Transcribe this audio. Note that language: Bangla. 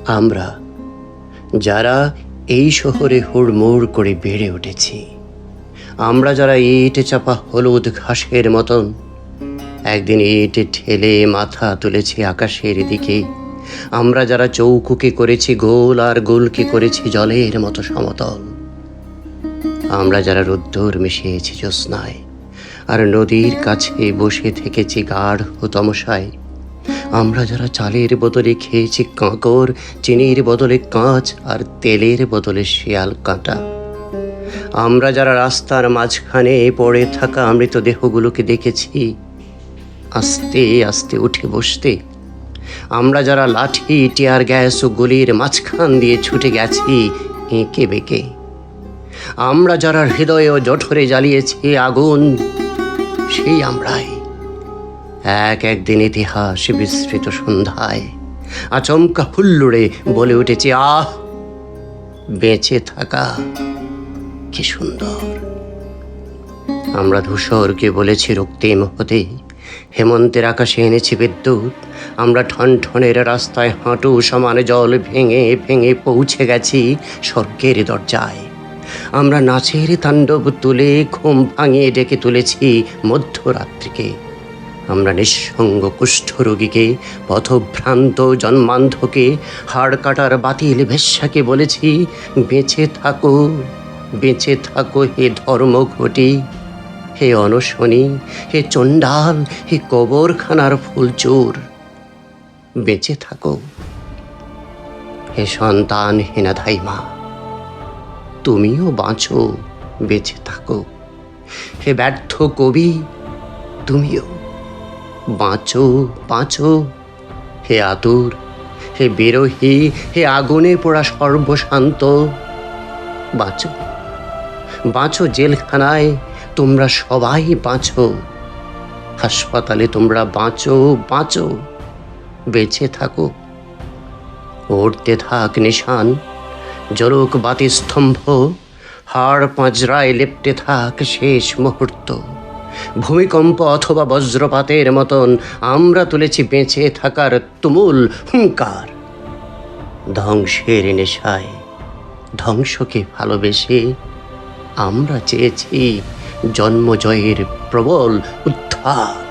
আমরা যারা এই শহরে হুড়মুড় করে বেড়ে উঠেছি, আমরা যারা ইটে চাপা হলুদ ঘাসের মতন একদিন ইটে ঠেলে মাথা তুলেছি আকাশের দিকে, আমরা যারা চৌকুকে করেছি গোল আর গোলকে করেছি জলের মতো সমতল, আমরা যারা রোদ্দুর মিশিয়েছি জ্যোৎস্নায় আর নদীর কাছে বসে থেকেছি গাঢ় তমসায়, আমরা যারা চালের বদলে খেয়েছি কাঁকর, চিনির বদলে কাঁচ আর তেলের বদলে শিয়াল কাঁটা, আমরা যারা রাস্তার মাঝখানে পড়ে থাকা মৃতদেহগুলোকে দেখেছি আস্তে আস্তে উঠে বসতে, আমরা যারা লাঠি, টিয়ার গ্যাস ও গুলির মাঝখান দিয়ে ছুটে গেছি এঁকে বেঁকে, আমরা যারা হৃদয় ও জঠরে জ্বালিয়েছি আগুন, সেই আমরাই একদিন ইতিহাস বিস্মৃত সন্ধ্যায় আচমকা হুল্লোড়ে বলে উঠেছি, আহ, বেঁচে থাকা কি সুন্দর। আমরা ধূসরকে বলেছি রক্তিম হতে, হেমন্তের আকাশে এনেছি বিদ্যুৎ, আমরা ঠনঠনের রাস্তায় হাঁটু সমান জল ভেঙে ভেঙে পৌঁছে গেছি স্বর্গের দরজায়, আমরা নাচের তাণ্ডব তুলে ঘুম ভাঙিয়ে ডেকে তুলেছি মধ্যরাত্রিকে, আমরা নিঃসঙ্গ কুষ্ঠরোগীকে, পথভ্রান্ত জন্মান্ধকে, হাড় কাটার বাতিল ভেশ্যাকে বলেছি, বেঁচে থাকো, বেঁচে থাকো হে ধর্মঘটি, হে অনশনী, হে চণ্ডাল, হে কবরখানার ফুলচোর, বেঁচে থাকো। হে সন্তানহীনা ধাইমা, তুমিও বাঁচো, বেঁচে থাকো। হে ব্যর্থ কবি, তুমিও বাঁচো, বাঁচো। হে আতুর, হে বিরোহী, হে আগুনে পোড়া সর্বশান্ত, বাঁচো, বাঁচো জেলখানায়, তোমরা সবাই বাঁচো, হাসপাতালে তোমরা বাঁচো, বাঁচো, বেঁচে থাকো। উড়তে থাক নিশান, জলক বাতি স্তম্ভ, হাড় পাঁজরায় লেপ্টে থাক শেষ মুহূর্ত, ভূমিকম্প অথবা বজ্রপাতের মতন আমরা তুলেছি বেঁচে থাকার তুমুল হুঙ্কার। ধ্বংসের নেশায় ধ্বংসকে ভালোবেসে আমরা চেয়েছি জন্মজয়ের প্রবল উদ্ধার।